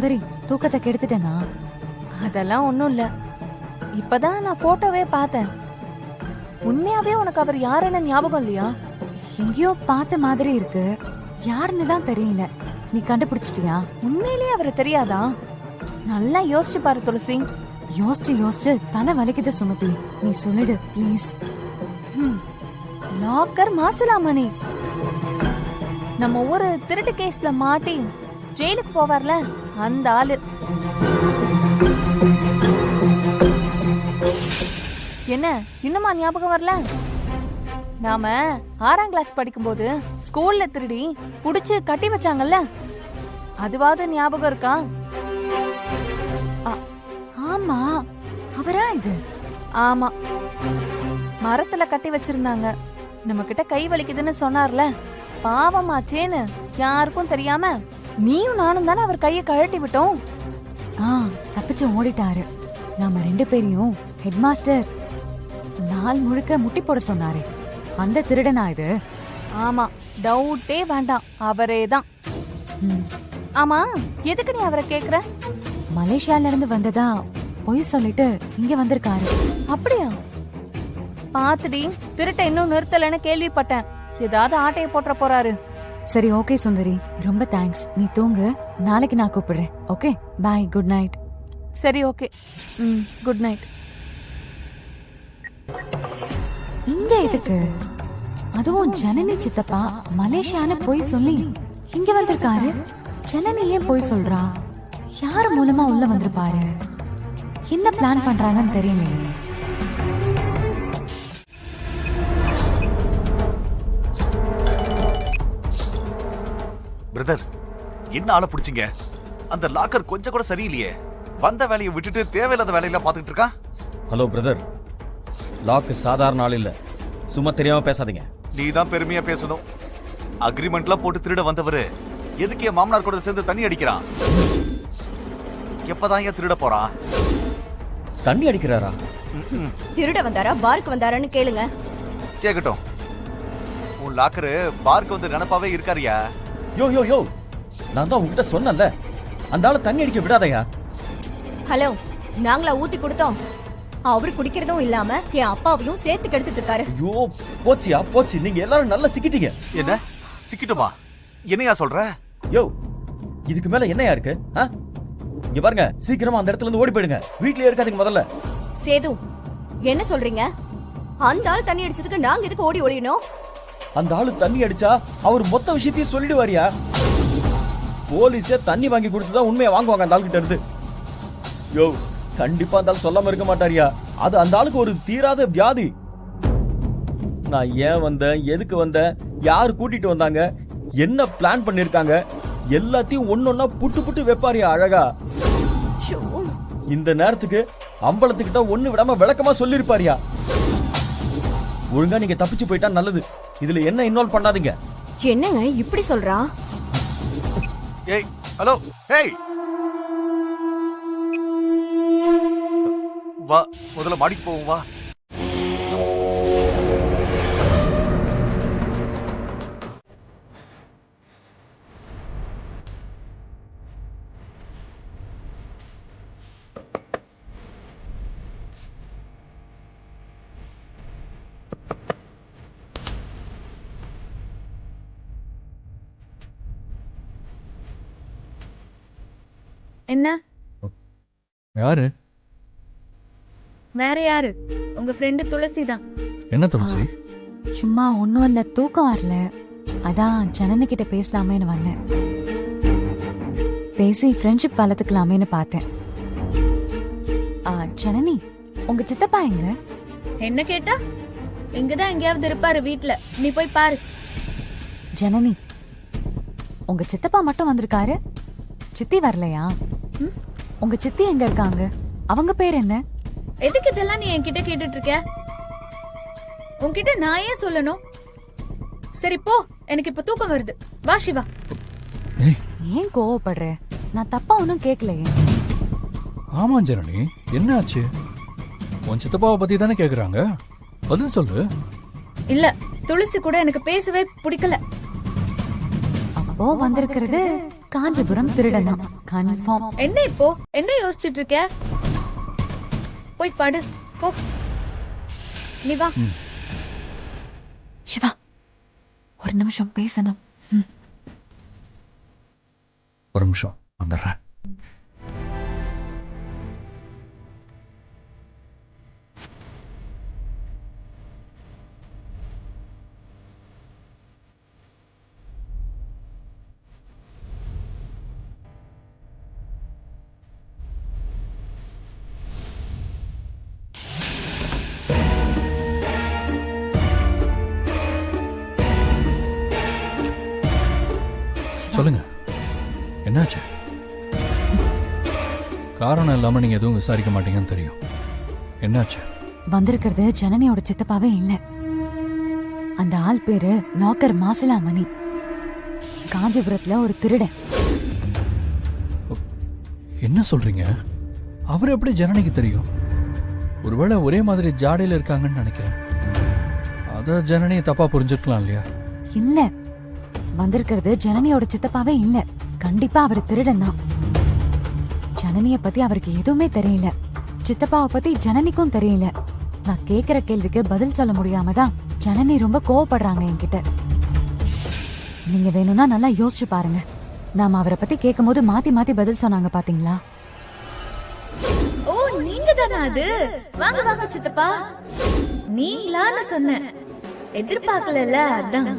சுந்தரி, தூக்கத்தை கெடுத்துட்டேனா? அதெல்லாம் ஒண்ணும் இல்ல. இப்பதான் நான் போட்டோவே பார்த்தேன். உண்மையாவே உனக்கு அவர் யாருன்னு ஞாபகம் இல்லையா? எங்கேயோ பார்த்த மாதிரி இருக்கு. யாருன்னு தான் தெரியல. நீ கண்டுபிடிச்சிட்டியா? உண்மையிலேயே அவரை தெரியாதா? நல்லா யோசிச்சு பாரு துளசி. யோசிச்சு தலை வலிக்குது சுமதி. நீ சொல்லிடு ப்ளீஸ். லாக்கர் மாசிலாமணி, நம்ம ஊரு திருட்டு கேஸ்ல மாட்டி ஜெயிலுக்கு போவார்ல, அந்த ஆளு. என்ன இன்னுமா ஞாபகம் வரல? நாம 6ஆம் கிளாஸ் படிக்கும்போது ஸ்கூல்ல திருடி புடிச்சு கட்டி வச்சாங்கல்ல, அதுவாது ஞாபகம் இருக்கா? ஆமா, அவரா இது? ஆமா, மரத்துல கட்டி வச்சிருந்தாங்க. நம்ம கிட்ட கை வலிக்குதுன்னு சொன்னார்ல, பாவமாச்சேன்னு யாருக்கும் தெரியாம நீயும் நானும் தானே அவர் கையை கழட்டி விட்டோம். தப்பிச்சு ஓடிட்டாரு. நாம 2 பேரையும் ஹெட் மாஸ்டர் நாள் முழுக்க முட்டி போட சொன்னாரு. அந்த திருடனா இது? ஆமா, டவுட்டே வேண்டாம், அவரேதான். ஆமா, எதுக்கு நீ அவரை கேக்குற? மலேசியால இருந்து வந்ததா பொய் சொல்லிட்டு இங்க வந்திருக்காரு. அப்படியா? பாத்துடி, திருட்ட இன்னும் நிறுத்தலன்னு கேள்விப்பட்டேன். ஏதாவது ஆட்டைய போட்டுற போறாரு. சரி, ஓகே சுந்தரி, ரொம்ப தேங்க்ஸ். நீ தூங்கு, நாளைக்கு நான் கூப்பிடுறேன். ஓகே, பாய், குட் நைட். சரி, ஓகே, குட் நைட். இங்க எதுக்கு? அதுவும் ஜனனி சித்தப்பா மலேசியான்னு போய் சொல்லி இங்க வந்திருக்காரு. ஜனனி ஏன் போய் சொல்றா? யார் மூலமா உள்ள வந்திருப்பாரு? என்ன பிளான் பண்றாங்கன்னு தெரியலையே. பிரதர், என்ன ஆள பிடிச்சிங்க? அந்த லாக்கர் கொஞ்சம் கூட சரியில்லையே. வந்த வேலையை விட்டுட்டு தேவையில்லாத வேலையெல்லாம் பாத்துக்கிட்டு இருக்கா. ஹலோ பிரதர், லாக்கு சாதாரண ஆள் இல்ல. சும்மா தெரியாம பேசாதீங்க. நீ தான் பெருமையா பேசணும். அக்ரிமெண்ட்லாம் போட்டு திருட வந்தவரு எதுக்கு என் மாமனார் கூட சேர்ந்து தண்ணி அடிக்கிறான்? எப்பதான் ஏன் திருட போறான்? தண்ணி அடிக்கிறாரா? திருட வந்தாரா பாருக்கு வந்தாரான்னு கேளுங்க. கேக்கட்டும். உன் லாக்கரு பாருக்கு வந்து நினைப்பாவே இருக்காரியா? யோ யோ யோ, நான் தான் உங்ககிட்ட சொன்னேன்ல, அந்த ஆளு தண்ணி அடிக்க விடாதயா. ஹலோ, நாங்களா ஊத்தி கொடுத்தோம்? அவரு குடிக்கிறதும் இல்லாம என் அப்பாவையும் சேர்த்து கெடுத்துட்டு இருக்காரு. ஐயோ, போச்சியா போச்சு. நீங்க எல்லாரும் நல்லா சிக்கிட்டீங்க. என்ன சிக்கிட்டுமா? என்னையா சொல்ற? யோ, இதுக்கு மேல என்னையா இருக்கு? இங்க பாருங்க, சீக்கிரமா அந்த இடத்துல இருந்து ஓடி போயிடுங்க. வீட்லயே இருக்காதீங்க முதல்ல. சேது, என்ன சொல்றீங்க? அந்த ஆள் தண்ணி அடிச்சதுக்கு நாங்க எதுக்கு ஓடி ஒளியணும்? அந்த ஆளு தண்ணி அடிச்சா அவர் மொத்த விஷயத்தையும் சொல்லிடுவாரியா? போலீஸே தண்ணி வாங்கி கொடுத்துதான் உண்மையை வாங்குவாங்க அந்த ஆளுகிட்ட இருந்து. யோ, கண்டிப்பா அந்த ஆள் சொல்லாம இருக்க மாட்டாரியா? அது அந்த ஆளுக்கு ஒரு தீராத வியாதி. நான் ஏன் வந்தேன், எதுக்கு வந்தேன், யாரு கூட்டிட்டு வந்தாங்க, என்ன பிளான் பண்ணிருக்காங்க, எல்லாத்தையும் ஒன்னொன்னா புட்டு புட்டு வைப்பாரியா அழகா. இந்த நேரத்துக்கு அம்பலத்துக்கிட்ட ஒண்ணு விடாம விளக்கமா சொல்லிருப்பாரியா. ஒழுங்கா நீங்க தப்பிச்சு போயிட்டா நல்லது. இதுல என்ன இன்வால்வ் பண்ணாதீங்க. என்னங்க இப்படி சொல்றா? ஏய், ஹலோ, ஏய், வா, முதல்ல மாடிக்கு போவோம் வா. என்ன? யாரு? வேற யாரு? உங்க ஃப்ரெண்டு துளசி தான். என்ன துளசி? சும்மா ஒன்னும் இல்ல, தூக்கம் வரல, அதான் ஜனனி கிட்ட பேசலாமேன்னு வந்தேன். பேசி ஃப்ரெண்ட்ஷிப் வளர்த்துக்கலாமேன்னு பார்த்தேன். ஜனனி, உங்க சித்தப்பா எங்க? என்ன கேட்டா? இங்கதான் எங்கேயாவது இருப்பாரு வீட்ல. நீ போய் பாரு. ஜனனி, உங்க சித்தப்பா மட்டும் வந்திருக்காரு, சித்தி வரலையா? உங்க சித்தி எங்க இருக்காங்க? அவங்க பேர் என்ன? எதுக்கு இதெல்லாம் நீ என்கிட்ட கேட்டுட்டு இருக்க? உன்கிட்ட நான் ஏன் சொல்லணும்? சரி போ, எனக்கு இப்ப தூக்கம் வருது. வா சிவா. ஏன் கோவப்படுற? நான் தப்பா ஒன்னும் கேட்கலையே. ஆமா ஜனனி, என்ன ஆச்சு? உன் சித்தப்பாவை பத்தி தானே கேக்குறாங்க, பதில் சொல்லு. இல்ல, துளசி கூட எனக்கு பேசவே பிடிக்கல. அப்போ வந்திருக்கிறது காஞ்சிபுரம் திருடனா? கன்ஃபார்ம். என்ன இப்போ என்ன யோசிச்சுட்டு இருக்க? போய் படு போ. நீ வா. சிவா, ஒரு நிமிஷம் பேசணும். ஒரு நிமிஷம் வந்துடுறேன். சொல்லுங்க, என்னாச்சு? காரணம் இல்லாம நீங்க எதுவும் விசாரிக்க மாட்டீங்கன்னு தெரியும். என்னாச்சு? வந்திருக்கிறது ஜனனியோட சித்தப்பாவே இல்ல. அந்த ஆள் பேரு லாக்கர் மாசிலாமணி. காஞ்சிபுரத்துல ஒரு திருடன். என்ன சொல்றீங்க? அவர் எப்படி ஜனனிக்கு தெரியும்? ஒருவேளை ஒரே மாதிரி ஜாடையில இருக்காங்கன்னு நினைக்கிறேன். அத ஜனனியை தப்பா புரிஞ்சிருக்கலாம் இல்லையா? இல்ல, வந்திருக்கிறது ஜனனியோட சித்தப்பாவே இல்ல. கண்டிப்பா அவர் திருடன் தான். ஜனனிய பத்தி அவருக்கு எதுவுமே தெரியல. சித்தப்பாவை பத்தி ஜனனிக்கும் தெரியல. நான் கேக்குற கேள்விக்கு பதில் சொல்ல முடியாம தான் ஜனனி ரொம்ப கோவப்படுறாங்க என்கிட்ட. நீங்க வேணும்னா நல்லா யோசிச்சு பாருங்க. நாம அவரை பத்தி கேட்கும் போது மாத்தி மாத்தி பதில் சொன்னாங்க பாத்தீங்களா? ஓ, நீங்க தானா அது? வாங்க வாங்க சித்தப்பா. நீங்களான்னு சொன்னேன், எதிர்பார்க்கல. அதான்